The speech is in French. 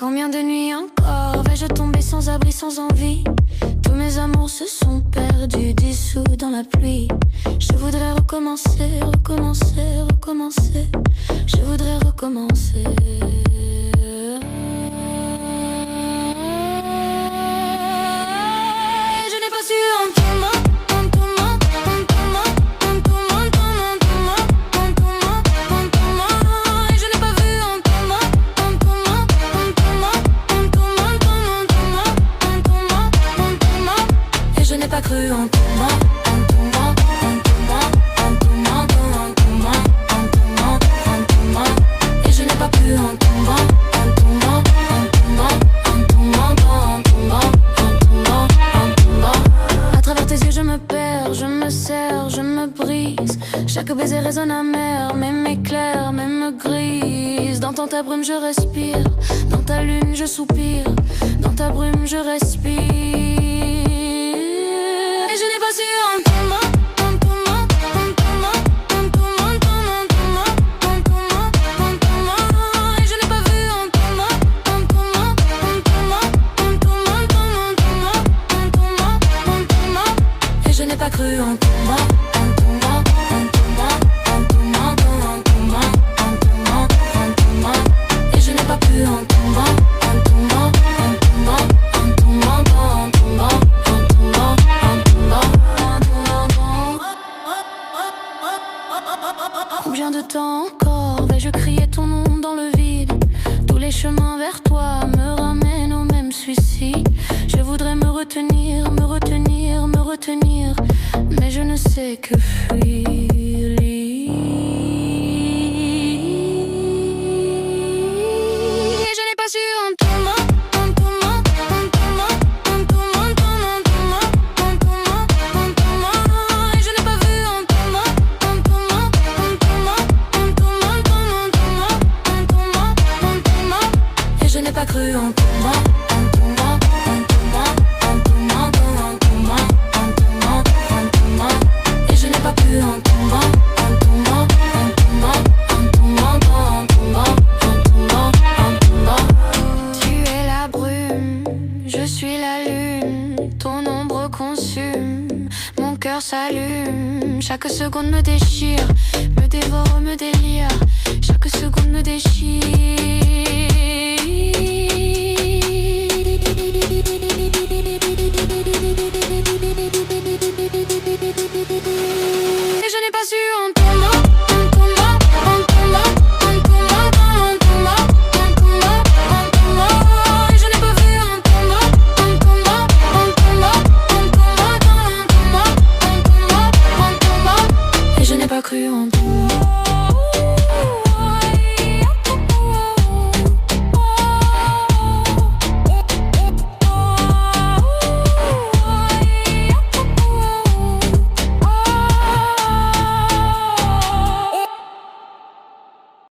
Combien de nuits encore vais-je tomber sans abri, sans envie? Tous mes amours se sont perdus, dissous dans la pluie. Je voudrais recommencer, recommencer, recommencer. Je voudrais recommencer. Je n'ai pas su pas cru en tout moi, en tout moi, en tout moi, en tout moi, en tout moi, en tout moi, en tout moi. Et je n'ai pas pu en tout moi, en tout moi, en tout moi, en tout moi, en tout moi, en tout moi, en tout moi. À travers tes yeux je me perds, je me serre, je me brise. Chaque baiser résonne amer, même éclair, même me grise. Dans ta brume je respire, dans ta lune je soupire, dans ta brume je respire. Je n'ai pas su en tout moi, en tout moi, en tout moi, en tout moi, en tout moi, en tout moi, en tout moi. Et je n'ai pas vu en tout moi, en tout moi, en tout moi, en tout moi, en tout moi, en tout moi, en tout moi. Et je n'ai pas cru en tout moi, en tout moi, en tout moi, en tout moi, en tout moi, en tout moi, en tout moi. Et je n'ai pas pu en tout moi, en tout moi, en tout moi, en tout moi, en tout moi. Combien de temps encore vais-je crier ton nom dans le vide? Tous les chemins vers toi me ramènent au même suicide. Je voudrais me retenir, me retenir, me retenir, mais je ne sais que fuir. Et je n'ai pas su en tout moi, en tout moi, en tout moi, en tout moi, en tout moi, en tout moi, en tout moi. Et je n'ai pas vu en tout moi, en tout moi, en tout moi, en tout moi, en tout moi, en tout moi, en tout moi. Et je n'ai pas cru en tout moi, en tout moi, en tout moi, en tout moi, en tout moi, en tout moi, en tout moi. Et je n'ai pas pu en tout moi, en tout moi, en tout moi, en tout moi, en tout moi, en tout moi, en tout moi. Tu es la brume, je suis la lune, ton ombre consume, mon cœur s'allume. Chaque seconde me déchire, me dévore, me délire. Chaque seconde me déchire.